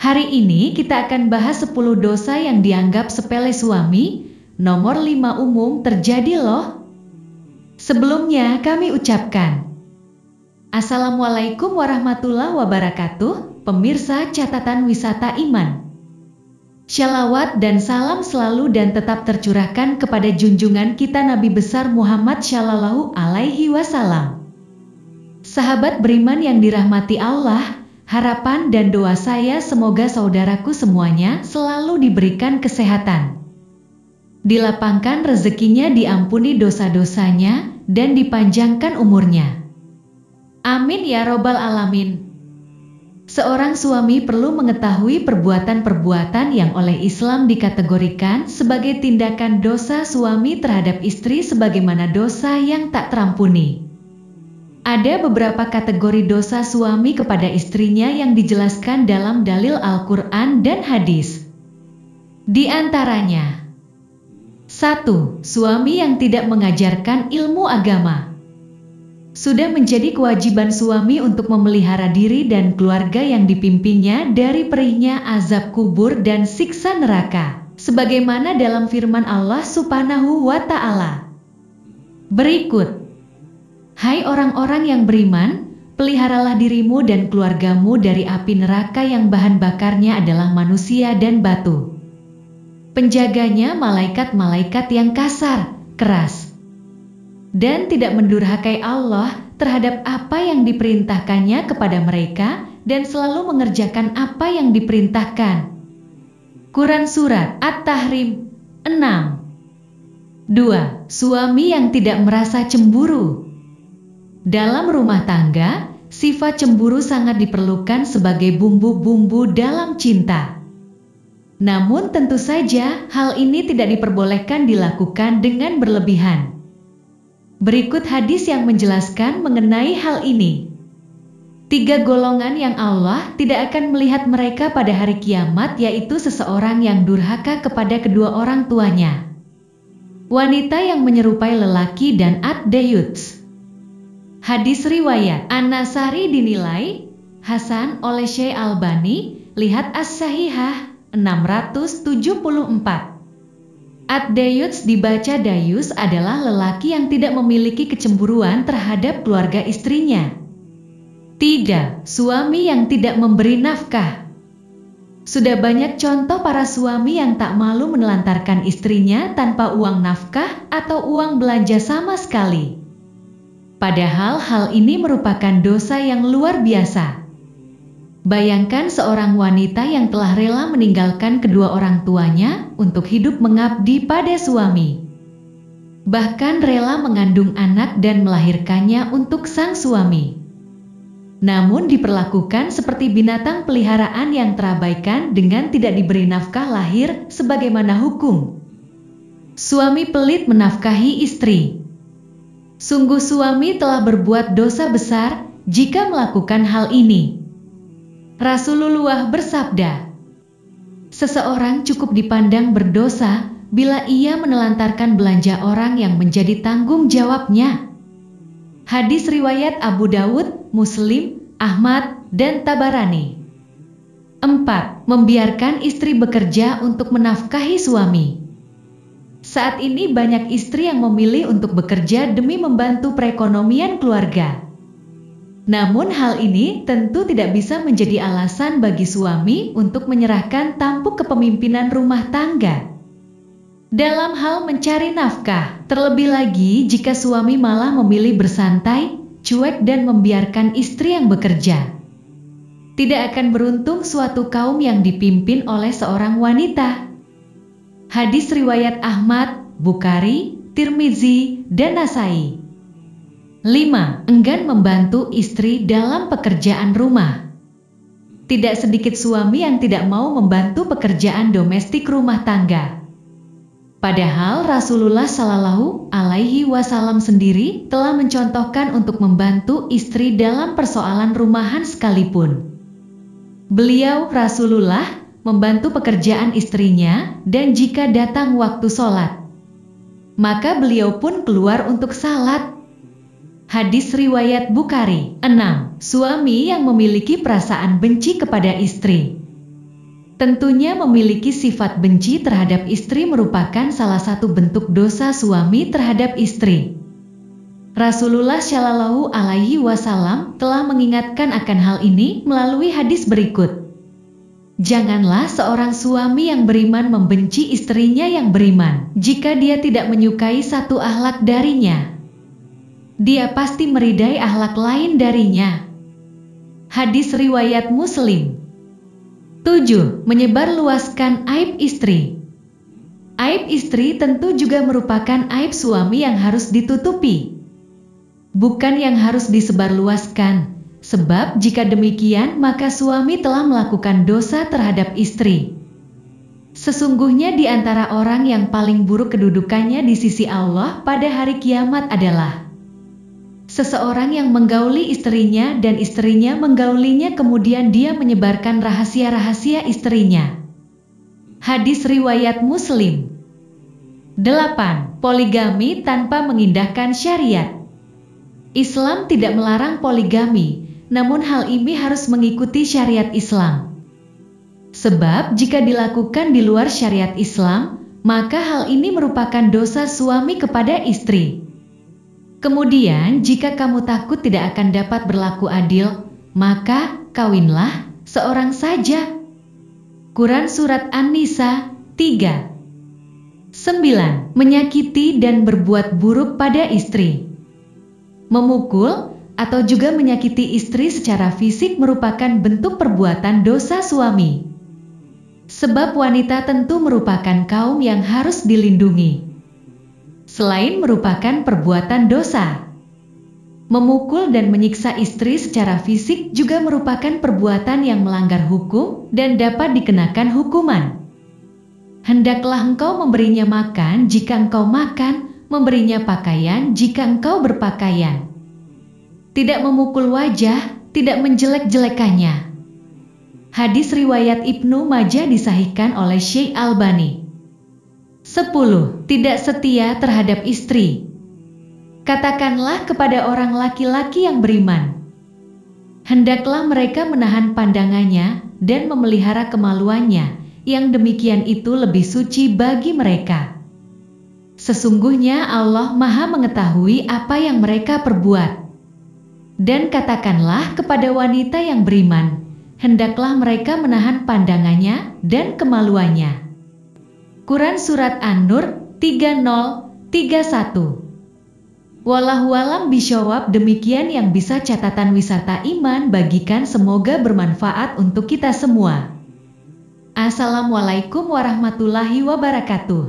Hari ini kita akan bahas 10 dosa yang dianggap sepele suami. Nomor 5 umum terjadi loh. Sebelumnya kami ucapkan Assalamualaikum warahmatullahi wabarakatuh, pemirsa catatan wisata iman. Shalawat dan salam selalu dan tetap tercurahkan kepada junjungan kita Nabi besar Muhammad Shallallahu Alaihi Wasallam. Sahabat beriman yang dirahmati Allah, harapan dan doa saya semoga saudaraku semuanya selalu diberikan kesehatan, dilapangkan rezekinya, diampuni dosa-dosanya, dan dipanjangkan umurnya. Amin ya robbal alamin. Seorang suami perlu mengetahui perbuatan-perbuatan yang oleh Islam dikategorikan sebagai tindakan dosa suami terhadap istri sebagaimana dosa yang tak terampuni. Ada beberapa kategori dosa suami kepada istrinya yang dijelaskan dalam dalil Al-Quran dan hadis. Di antaranya, 1. Suami yang tidak mengajarkan ilmu agama. Sudah menjadi kewajiban suami untuk memelihara diri dan keluarga yang dipimpinnya dari perihnya azab kubur dan siksa neraka, sebagaimana dalam firman Allah Subhanahu wa Ta'ala berikut. Hai orang-orang yang beriman, peliharalah dirimu dan keluargamu dari api neraka yang bahan bakarnya adalah manusia dan batu. Penjaganya malaikat-malaikat yang kasar, keras, dan tidak mendurhakai Allah terhadap apa yang diperintahkannya kepada mereka dan selalu mengerjakan apa yang diperintahkan. Quran Surat At-Tahrim 6. 2. Suami yang tidak merasa cemburu. Dalam rumah tangga, sifat cemburu sangat diperlukan sebagai bumbu-bumbu dalam cinta. Namun tentu saja hal ini tidak diperbolehkan dilakukan dengan berlebihan. Berikut hadis yang menjelaskan mengenai hal ini. 3 golongan yang Allah tidak akan melihat mereka pada hari kiamat, yaitu seseorang yang durhaka kepada kedua orang tuanya, wanita yang menyerupai lelaki, dan ad-dayuts. Hadis riwayat An-Nasari dinilai hasan oleh Syekh Albani, lihat As-Sahihah 674. Ad-dayuts dibaca dayus adalah lelaki yang tidak memiliki kecemburuan terhadap keluarga istrinya. Tidak, suami yang tidak memberi nafkah. Sudah banyak contoh para suami yang tak malu menelantarkan istrinya tanpa uang nafkah atau uang belanja sama sekali. Padahal hal ini merupakan dosa yang luar biasa. Bayangkan seorang wanita yang telah rela meninggalkan kedua orang tuanya untuk hidup mengabdi pada suami. Bahkan rela mengandung anak dan melahirkannya untuk sang suami. Namun diperlakukan seperti binatang peliharaan yang terabaikan dengan tidak diberi nafkah lahir sebagaimana hukum. Suami pelit menafkahi istri. Sungguh suami telah berbuat dosa besar jika melakukan hal ini. Rasulullah bersabda, seseorang cukup dipandang berdosa bila ia menelantarkan belanja orang yang menjadi tanggung jawabnya. Hadis riwayat Abu Dawud, Muslim, Ahmad, dan Tabarani. 4. Membiarkan istri bekerja untuk menafkahi suami. Saat ini banyak istri yang memilih untuk bekerja demi membantu perekonomian keluarga. Namun hal ini tentu tidak bisa menjadi alasan bagi suami untuk menyerahkan tampuk kepemimpinan rumah tangga dalam hal mencari nafkah, terlebih lagi jika suami malah memilih bersantai, cuek dan membiarkan istri yang bekerja. Tidak akan beruntung suatu kaum yang dipimpin oleh seorang wanita. Hadis riwayat Ahmad, Bukhari, Tirmizi, dan Nasai. 5. Enggan membantu istri dalam pekerjaan rumah. Tidak sedikit suami yang tidak mau membantu pekerjaan domestik rumah tangga. Padahal Rasulullah Shallallahu Alaihi Wasallam sendiri telah mencontohkan untuk membantu istri dalam persoalan rumahan sekalipun. Beliau Rasulullah membantu pekerjaan istrinya, dan jika datang waktu sholat, maka beliau pun keluar untuk salat. Hadis riwayat Bukhari. 6. Suami yang memiliki perasaan benci kepada istri. Tentunya memiliki sifat benci terhadap istri merupakan salah satu bentuk dosa suami terhadap istri. Rasulullah Shallallahu Alaihi Wasallam telah mengingatkan akan hal ini melalui hadis berikut. Janganlah seorang suami yang beriman membenci istrinya yang beriman, jika dia tidak menyukai satu akhlak darinya. Dia pasti meridai akhlak lain darinya. Hadis riwayat Muslim. 7. Menyebarluaskan aib istri. Aib istri tentu juga merupakan aib suami yang harus ditutupi, bukan yang harus disebarluaskan, sebab jika demikian maka suami telah melakukan dosa terhadap istri. Sesungguhnya di antara orang yang paling buruk kedudukannya di sisi Allah pada hari kiamat adalah seseorang yang menggauli istrinya dan istrinya menggaulinya kemudian dia menyebarkan rahasia-rahasia istrinya. Hadis riwayat Muslim. 8. Poligami tanpa mengindahkan syariat. Islam tidak melarang poligami, namun hal ini harus mengikuti syariat Islam. Sebab jika dilakukan di luar syariat Islam, maka hal ini merupakan dosa suami kepada istri. Kemudian jika kamu takut tidak akan dapat berlaku adil, maka kawinlah seorang saja. Quran Surat An-Nisa 3. 9. Menyakiti dan berbuat buruk pada istri. Memukul atau juga menyakiti istri secara fisik merupakan bentuk perbuatan dosa suami. Sebab wanita tentu merupakan kaum yang harus dilindungi. Selain merupakan perbuatan dosa, memukul dan menyiksa istri secara fisik juga merupakan perbuatan yang melanggar hukum dan dapat dikenakan hukuman. Hendaklah engkau memberinya makan jika engkau makan, memberinya pakaian jika engkau berpakaian. Tidak memukul wajah, tidak menjelek-jelekannya. Hadis riwayat Ibnu Majah disahihkan oleh Syekh Albani. 10. Tidak setia terhadap istri. Katakanlah kepada orang laki-laki yang beriman, hendaklah mereka menahan pandangannya dan memelihara kemaluannya, yang demikian itu lebih suci bagi mereka. Sesungguhnya Allah Maha mengetahui apa yang mereka perbuat. Dan katakanlah kepada wanita yang beriman, hendaklah mereka menahan pandangannya dan kemaluannya. Quran Surat An-Nur 30:31. Wallahualam bishawab. Demikian yang bisa catatan wisata iman bagikan, semoga bermanfaat untuk kita semua. Assalamualaikum warahmatullahi wabarakatuh.